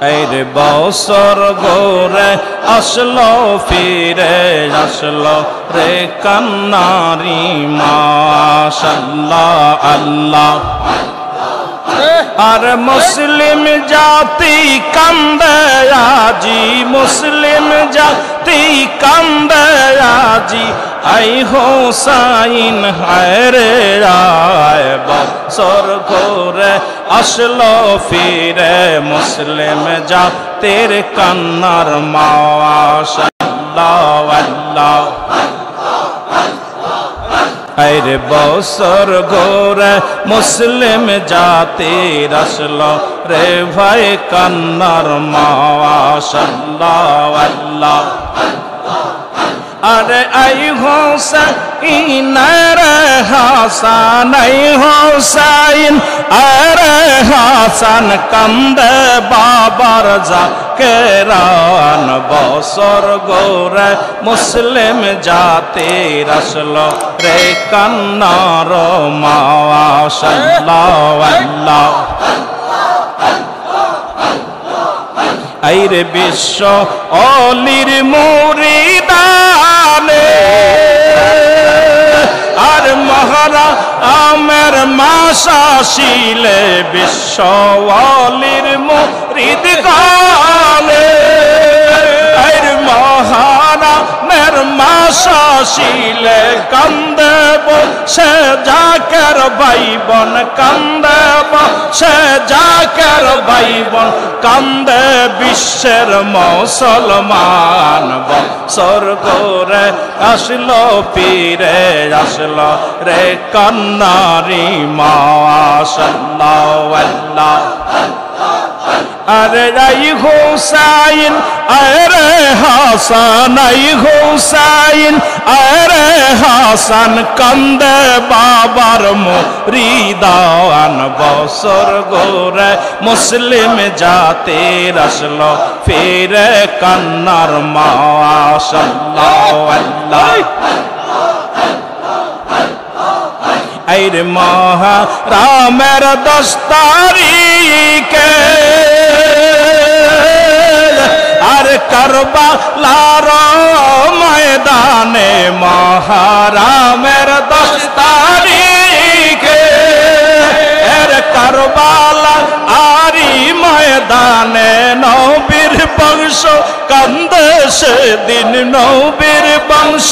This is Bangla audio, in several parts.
এর বছর ঘুরে আসলো ফিরে আসলো রে কান্নারি মাশাআল্লাহ আল্লাহ আর মুসলিম জাতি কান্দে আজি মুসলিম জাতি কান্দে আজি আই হোসাইন হায় রে আয় বছর ঘুরে আসলো ফিরে মুসলিম জাতির কান্নার মাশাআল্লাহ আল্লাহ আরে বছর ঘুরে মুসলিম জাতির আসলো রে ভাই কান্নার মাশাআল্লাহ আল্লাহ আরে আই হোসাইন রে হাসান আই হোসাইন আরে হাসান কান্দে বাবার জাকেরান বছর ঘুরে মুসলিম জাতির আসলো রে কান্নার মাশাআল্লাহ আল্লাহ আইরে বিশ্ব অলির মুরিদানে আর মহারা আমের মাসা শিলে বিশ্ব অলির মুরিদ গানে আইর মহারা মের মাসা শিলে কান্দে সে জাকের ভাই বোন কান্দে সে জাকের ভাই বোন কান্দে বিশ্বের মুসলমান বছর ঘুরে আসলো ফিরে আসলো রে কান্নারি মাশাআল্লাহ আল্লাহ আরে আই হোসাইন আরে হাসান আই হোসাইন আরে হাসান কান্দে বাবার মুরিদান বছর ঘুরে মুসলিম জাতির আসলো ফিরে কান্নার মাশাআল্লাহ আল্লাহ আইর মহা রামের 10 তারিখে আর কারবালার ময়দানে মহারামের 10 তারিখে এর কারবালা আরি ময়দানে নবীর বংশ কান্দে সেদিন নবীর বংশ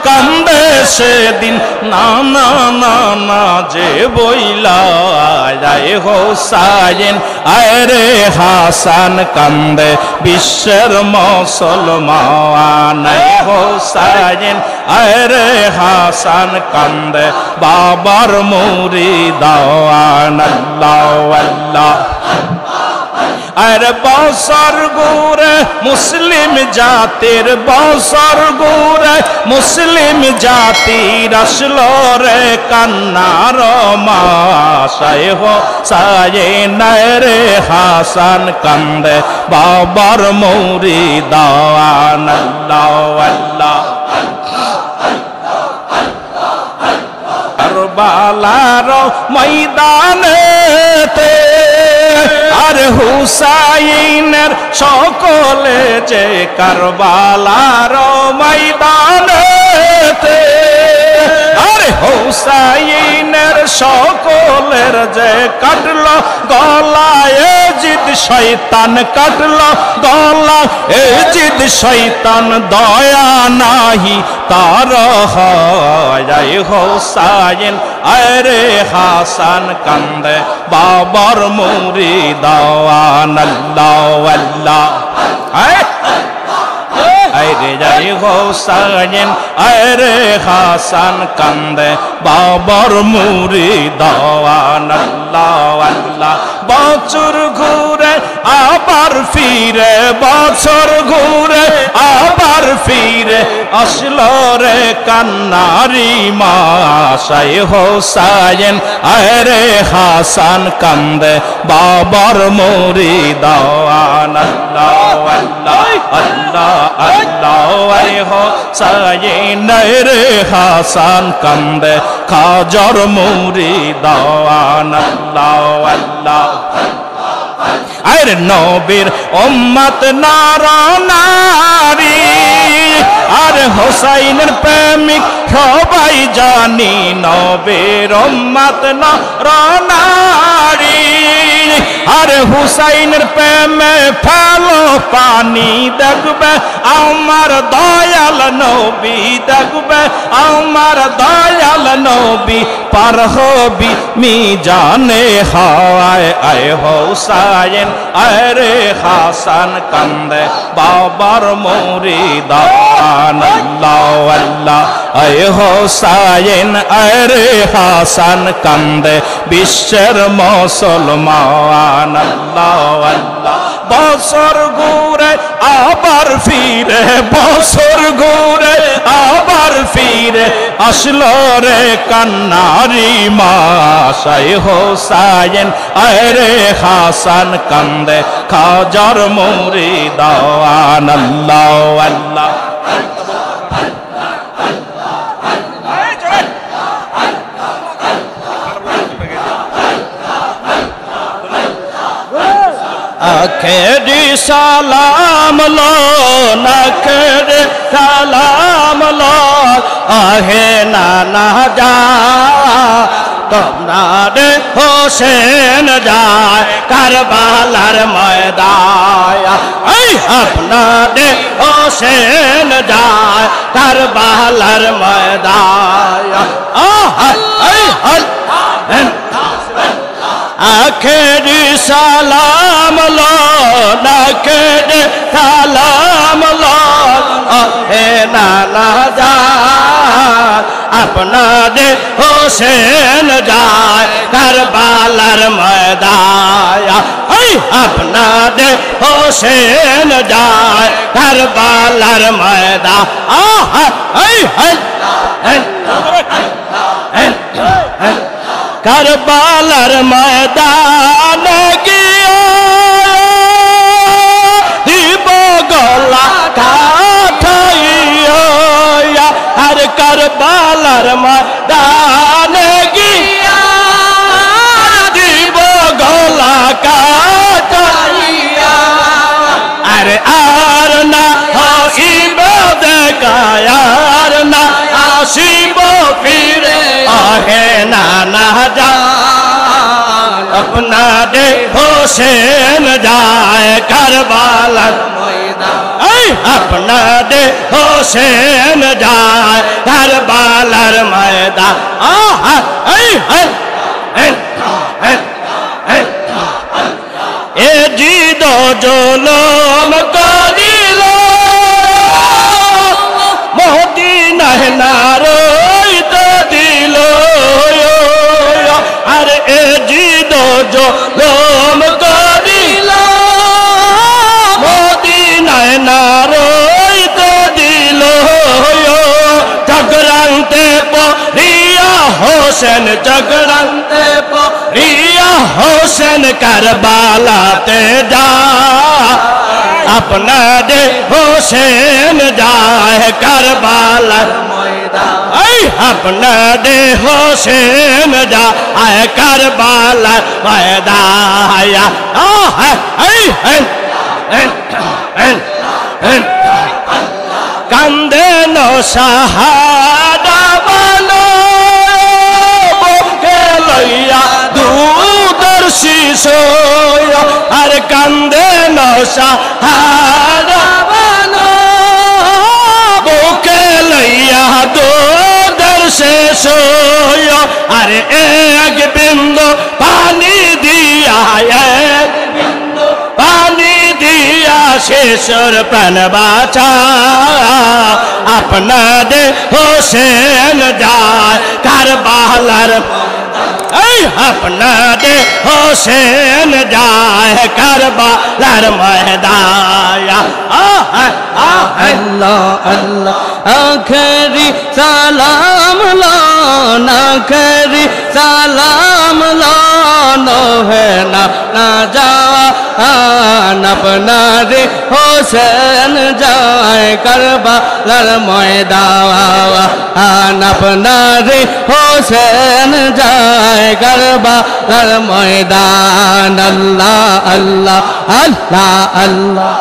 কান্দে সেদিন না না না না যে বইলা আয় হোসাইন আয় রে হাসান কান্দে বিশ্বের মুসলমান আয় হোসাইন আয় রে হাসান কান্দে বাবার মুরিদান আল্লাহ আল্লাহ আর বছর ঘুরে মুসলিম জাতির বছর ঘুরে মুসলিম জাতির আসলো রে কান্নার মাশায় হোসাইন রে হাসান কান্দে বাবার মুরিদান আল্লাহ আল্লাহ কারবালার ময়দানেতে আর হুসাইনের সকলে যে কারবালার ময়দানেতে আরে হুসাইনের সকলের যে কাটলো গলায় জিদ শয়তান কাটলো গলা জিদ শয়তান দয়া নাহি তার হয় হোসাইন আরে হাসান কান্দে বাবার মুরিদান আল্লাহ আল্লাহ আরে যাই হোসাইন আরে হাসান কান্দে বাবার মুরিদান আল্লাহ আল্লাহ বছর ঘুরে আবার ফিরে বছর ঘুরে আবার ফিরে আসলো রে কান্নারি মাশায় হোসাইন আরে হাসান কান্দে বাবার মুরিদান আল্লাহ আল্লাহ আল্লাহ আল্লাহ আরে হোসাইন রে হাসান কান্দে খাজার মুরিদান আল্লাহ আল্লাহ আর নবীর উম্মত নর নারী আর হোসাইনের প্রেমিক সবাই জানি নবীর উম্মত নর নারী আর হুসাইনের প্রেমে ফেলো পানি দেখবে আমার দয়াল নবী দেখবে আমার দয়াল নবী পার হবি মিজানে হায় আয় হোসাইন আরে হাসান কান্দে বাবার মুরিদ আল্লাহ আল্লাহ আয় হোসাইন আরে হাসান কান্দে বিশ্বের মুসলমান আল্লাহ আল্লাহ বছর ঘুরে আবার ফিরে বছর ঘুরে আবার ফিরে আসলো রে কান্নারি মাস আয় হোসাইন আরে হাসান কান্দে খাজার মুরিদ আল্লাহ আল্লাহ আখেরি সালাম লো নখেরি সালাম লো আহে নানা যা তোমরা রে হোসেন যায় কারবালার ময়দান এই আপনারে হোসেন যায় কারবালার ময়দান আখেরি সালাম লো নখেরি সালাম লো হে নানা জান আপনারে হোসেন যায় কারবালার ময়দান আপনারে হোসেন যায় কারবালার ময়দান কারবালার ময়দান গিয়া দিব গলা কাটাইয়া আর কারবালার ময়দান গিয়া দিব গলা কাটাইয়া আর না হইব দেখায় আর না আসিব ফিরে আহে নানা জান আপনারে হোসেন যায় কারবালার ময়দান আপনারে হোসেন যায় কারবালার ময়দান এ জিদ জুলুম করিল মদিনায় না রইতে দিল আর এ জিদ জুলুম করিল মদিনায় না রইতে দিল চক্রান্তে পড়িয়া হোসেন চক্রান্তে পড়িয়া হোসেন কারবালাতে যা আপনারে হোসেন যায় কারবালার ময়দান আপনারে হোসেন যায় কারবালার ময়দান কান্দে নো সাহাদা বলো বুকে লইয়া দুধর শিশু আর কান্দে নো সাহাদা বলো বুকে লইয়া দুধর শিশু আর এক বিন্দু পানি দিয়া এক বিন্দু পানি দিয়া শিশুর প্রাণ বাঁচা আপনারে হোসেন যায় কারবালার আপনারে হোসেন যায় কারবালার ময়দান আল্লাহ আল্লাহ আখেরি সালাম লো নখেরি সালাম লো হে না যা আপনারে হোসেন যায় কারবালার ময়দান আপনারে হোসেন যায় কারবালার ময়দান আল্লাহ আল্লাহ আল্লাহ আল্লাহ